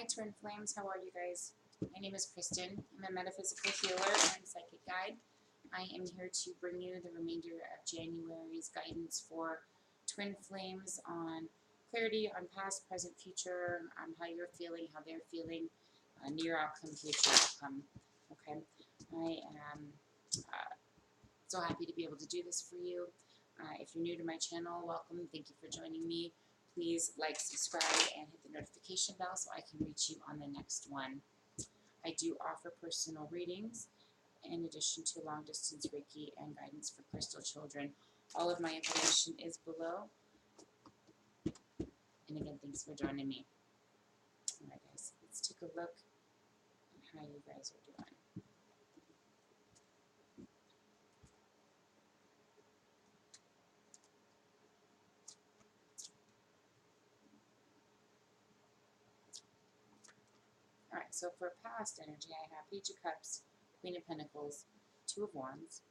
Hi Twin Flames, how are you guys? My name is Kristen. I'm a metaphysical healer and psychic guide. I am here to bring you the remainder of January's guidance for Twin Flames on clarity on past, present, future, on how you're feeling, how they're feeling, near outcome, future outcome. Okay, I am so happy to be able to do this for you. If you're new to my channel, welcome. Thank you for joining me. Please like, subscribe, and hit the notification bell so I can reach you on the next one. I do offer personal readings in addition to long-distance Reiki and guidance for crystal children. All of my information is below. And again, thanks for joining me. Alright guys, let's take a look at how you guys are doing. Alright, so for past energy, I have Page of Cups, Queen of Pentacles, Two of Wands,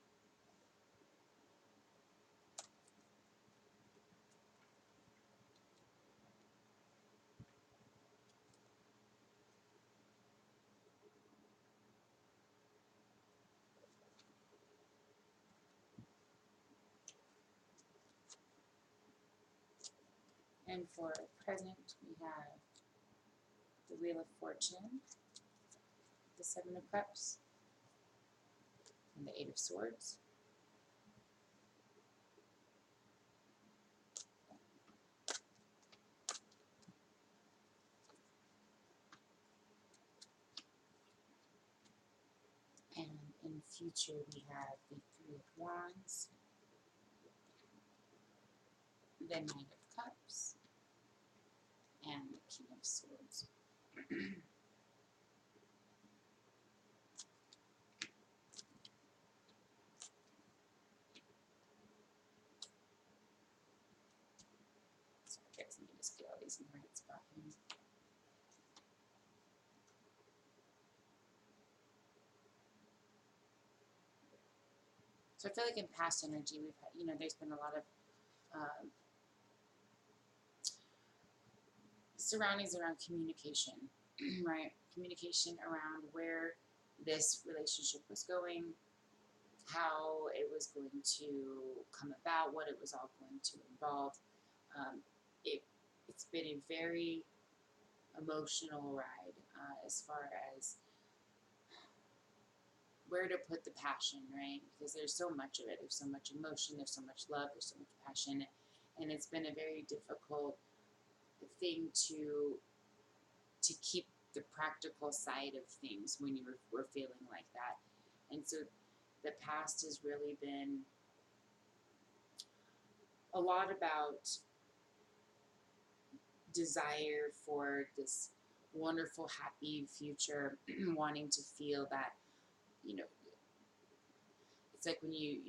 and for present, we have the Wheel of Fortune, the Seven of Cups, and the Eight of Swords. And in future, we have the Three of Wands, the Knight of Cups, and the King of Swords. Sorry guys, I need to just get all these in the right spot here. So I feel like in past energy, we've had, there's been a lot of surroundings around communication, right? Communication around where this relationship was going, how it was going to come about, what it was all going to involve. It's been a very emotional ride as far as where to put the passion, right? Because there's so much of it. There's so much emotion, there's so much love, there's so much passion, and it's been a very difficult thing to keep the practical side of things when we're feeling like that. And so the past has really been a lot about desire for this wonderful, happy future, wanting to feel that, it's like when you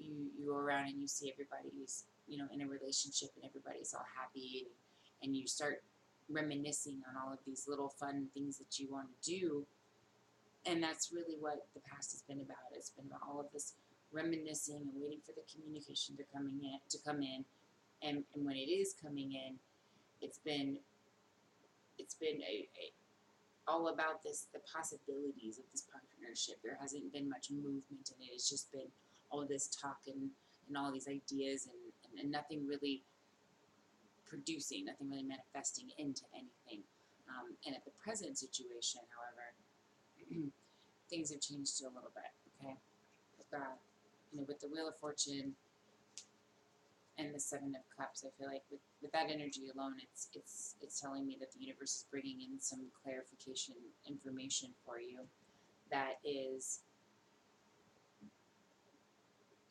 go around and you see everybody's, in a relationship and everybody's all happy, and you start reminiscing on all of these little fun things that you want to do. And that's really what the past has been about. It's been about all of this reminiscing and waiting for the communication to come in. And when it is coming in, it's been all about the possibilities of this partnership. There hasn't been much movement in it. It's just been all this talk and all these ideas and nothing really producing, nothing really manifesting into anything. And at the present situation, however, things have changed a little bit, okay? We've got, with the Wheel of Fortune and the Seven of Cups, I feel like with that energy alone, it's telling me that the universe is bringing in some clarification information for you that is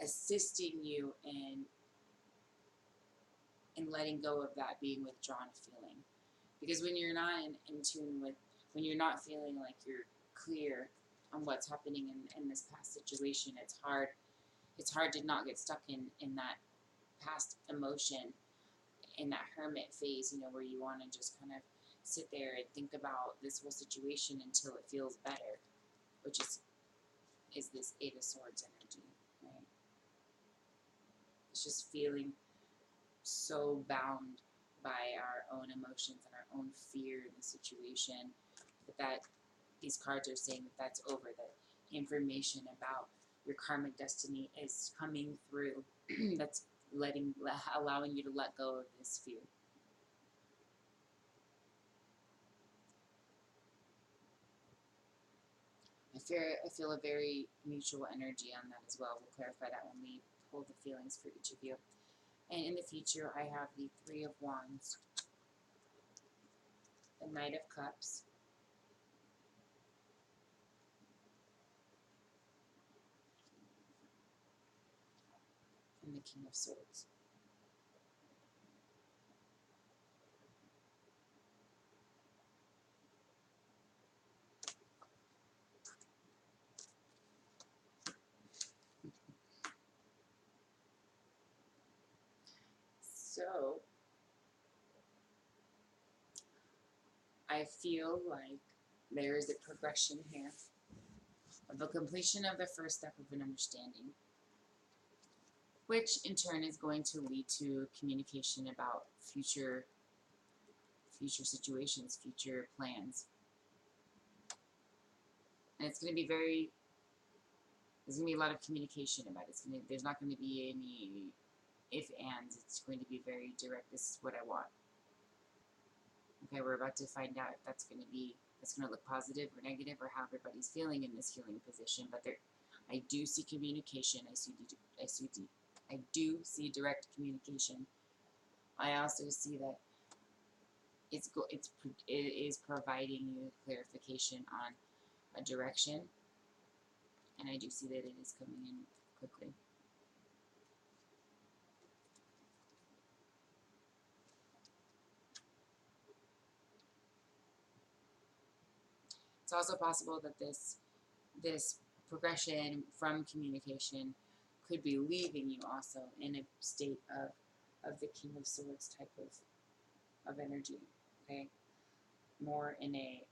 assisting you in letting go of that being withdrawn feeling. Because when you're not in tune with, when you're not feeling like you're clear on what's happening in this past situation, it's hard to not get stuck in that past emotion, in that hermit phase, where you want to just kind of sit there and think about this whole situation until it feels better, which is this Eight of Swords energy, right? It's just feeling so bound by our own emotions and our own fear in the situation that these cards are saying that that's over, that information about your karmic destiny is coming through. That's allowing you to let go of this fear. I feel a very mutual energy on that as well. We'll clarify that when we hold the feelings for each of you. And in the future, I have the Three of Wands, the Knight of Cups, and the King of Swords. So, I feel like there is a progression here of a completion of the first step of an understanding, which in turn is going to lead to communication about future situations, future plans. And it's going to be there's going to be a lot of communication about it. There's not going to be any if, ands. It's going to be very direct. This is what I want. Okay, we're about to find out if that's going to look positive or negative, or how everybody's feeling in this healing position. But I do see communication. I do see direct communication. I also see that it is providing you clarification on a direction, and I do see that it is coming in quickly. It's also possible that this progression from communication could be leaving you also in a state of the King of Swords type of energy, okay? More in a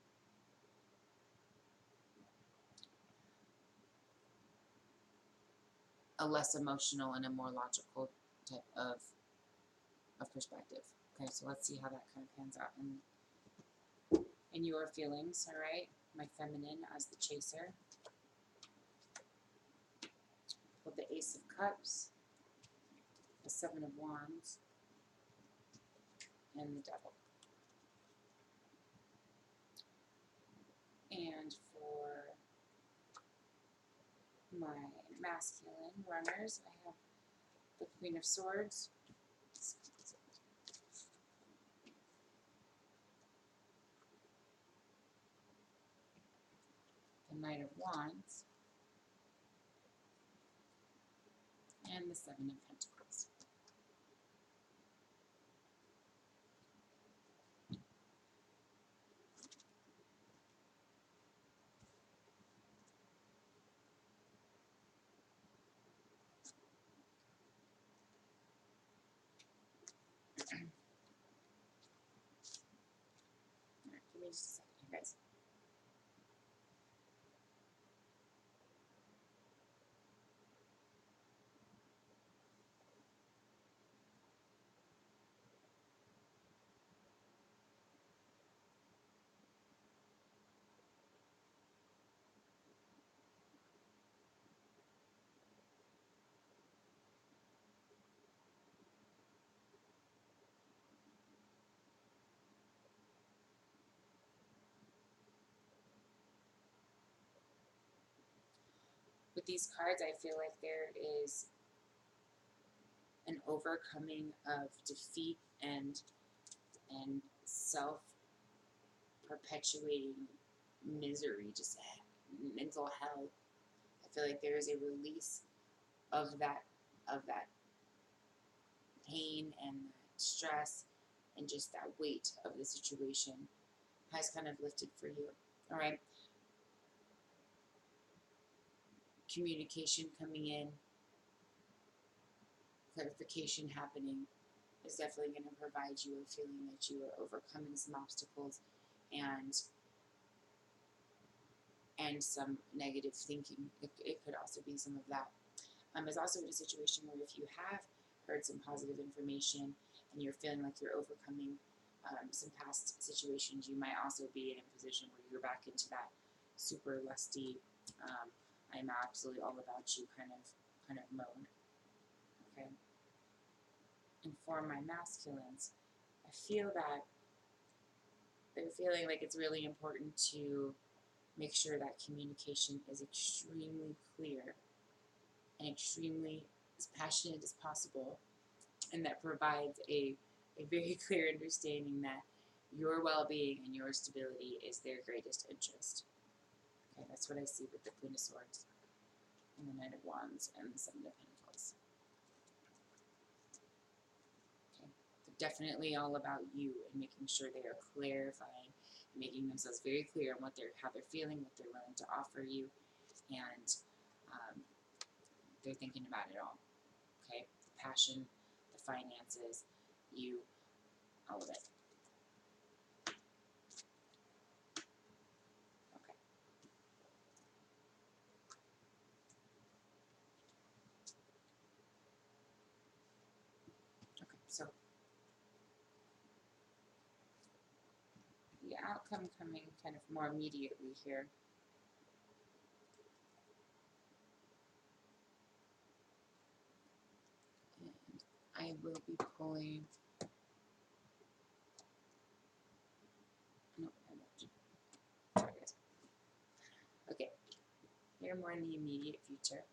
less emotional and a more logical type of perspective. Okay, so let's see how that kind of pans out in your feelings, all right? My feminine as the chaser. With the Ace of Cups, the Seven of Wands, and the Devil. And for my masculine runners, I have the Queen of Swords, the Knight of Wands, and the Seven of Pentacles. Alright, give me just a second here, guys. With these cards, I feel like there is an overcoming of defeat and self-perpetuating misery, just mental hell. I feel like there is a release of that pain and that stress and just that weight of the situation has kind of lifted for you. All right. Communication coming in, clarification happening is definitely going to provide you a feeling that you are overcoming some obstacles and some negative thinking. It could also be some of that. It's also in a situation where if you have heard some positive information and you're feeling like you're overcoming some past situations. You might also be in a position where you're back into that super lusty, I'm absolutely all about you kind of mode. Okay. And for my masculines, I feel that they're feeling like it's really important to make sure that communication is extremely clear and extremely as passionate as possible, and that provides a very clear understanding that your well-being and your stability is their greatest interest. Okay, that's what I see with the Queen of Swords and the Knight of Wands and the Seven of Pentacles. Okay, they're definitely all about you and making sure they are clarifying, making themselves very clear on how they're feeling, what they're willing to offer you, and they're thinking about it all. Okay, the passion, the finances, you, all of it. Okay. Okay, so the outcome coming kind of more immediately here. And I will be pulling. No, I won't. Sorry, guys. Okay, here more in the immediate future.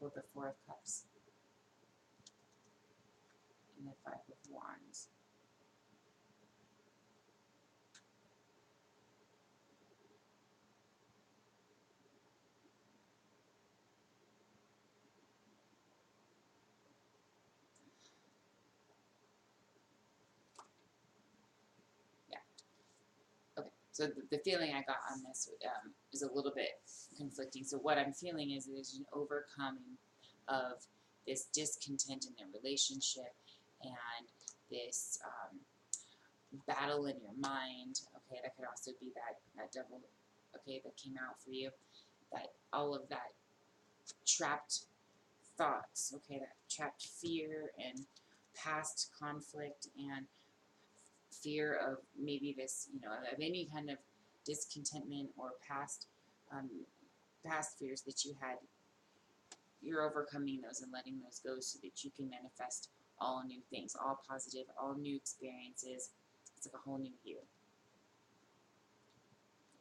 Pull the Four of Cups and the Five of Wands. Yeah. Okay, so the feeling I got on this is a little bit conflicting. So what I'm feeling is there's an overcoming of this discontent in their relationship and this battle in your mind. Okay, that could also be that devil, okay, that came out for you. That all of that trapped thoughts, okay, that trapped fear and past conflict and fear of maybe this, of any kind of discontentment or past fears that you had. You're overcoming those and letting those go so that you can manifest all new things, all positive, all new experiences. It's like a whole new you.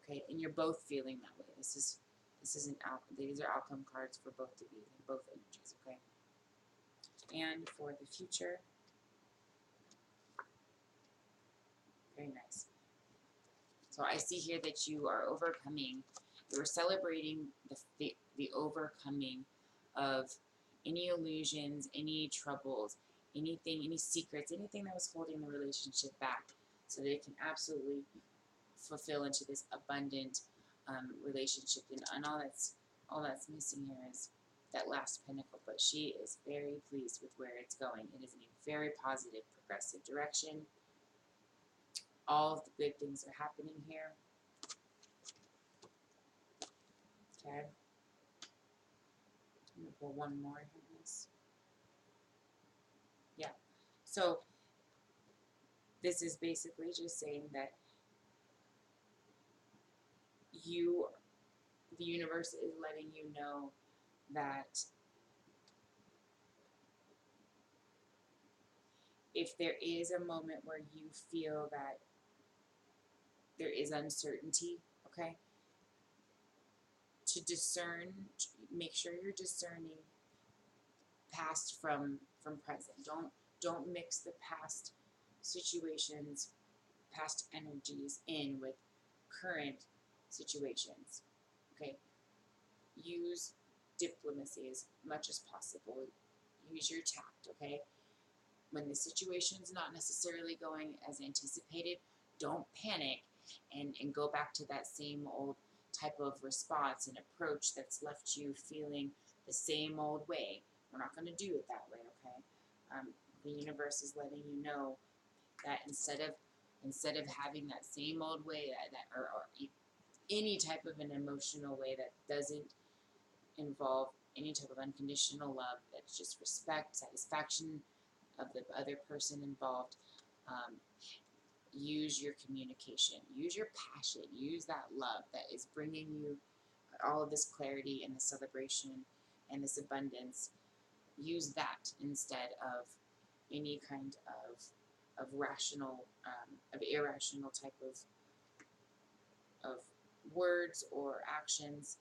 Okay, and you're both feeling that way. These are outcome cards for both of you, both energies. Okay, and for the future, very nice. So I see here that you are overcoming. You're celebrating the overcoming of any illusions, any troubles, anything, any secrets, anything that was holding the relationship back, so that it can absolutely fulfill into this abundant relationship. And all that's missing here is that last pentacle. But she is very pleased with where it's going. It is in a very positive, progressive direction. All of the good things are happening here. Okay. I'm going to pull one more here. Yeah. So this is basically just saying that the universe is letting you know that if there is a moment where you feel that there is uncertainty, okay, to discern, make sure you're discerning past from present. Don't mix the past situations, past energies in with current situations. Okay? Use diplomacy as much as possible. Use your tact, okay? When the situation's not necessarily going as anticipated, don't panic and go back to that same old type of response and approach that's left you feeling the same old way. We're not going to do it that way, okay? The universe is letting you know that instead of having that same old way or any type of an emotional way that doesn't involve any type of unconditional love, that's just respect, satisfaction of the other person involved, Use your communication, use your passion, use that love that is bringing you all of this clarity and this celebration and this abundance. Use that instead of any kind of rational, of irrational type of words or actions.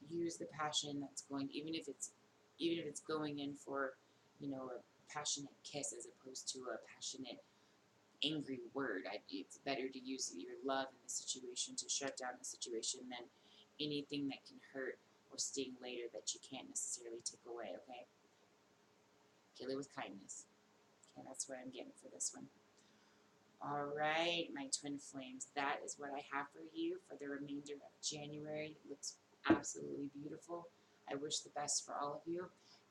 Use the passion that's going, even if it's going in for, you know, a passionate kiss as opposed to a passionate angry word. It's better to use your love in the situation to shut down the situation than anything that can hurt or sting later that you can't necessarily take away, okay? Kill it with kindness. Okay, that's what I'm getting for this one. All right, my twin flames, that is what I have for you for the remainder of January. It looks absolutely beautiful. I wish the best for all of you,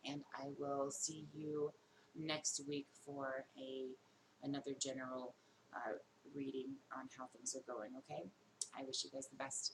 and I will see you next week for another general reading on how things are going, okay? I wish you guys the best.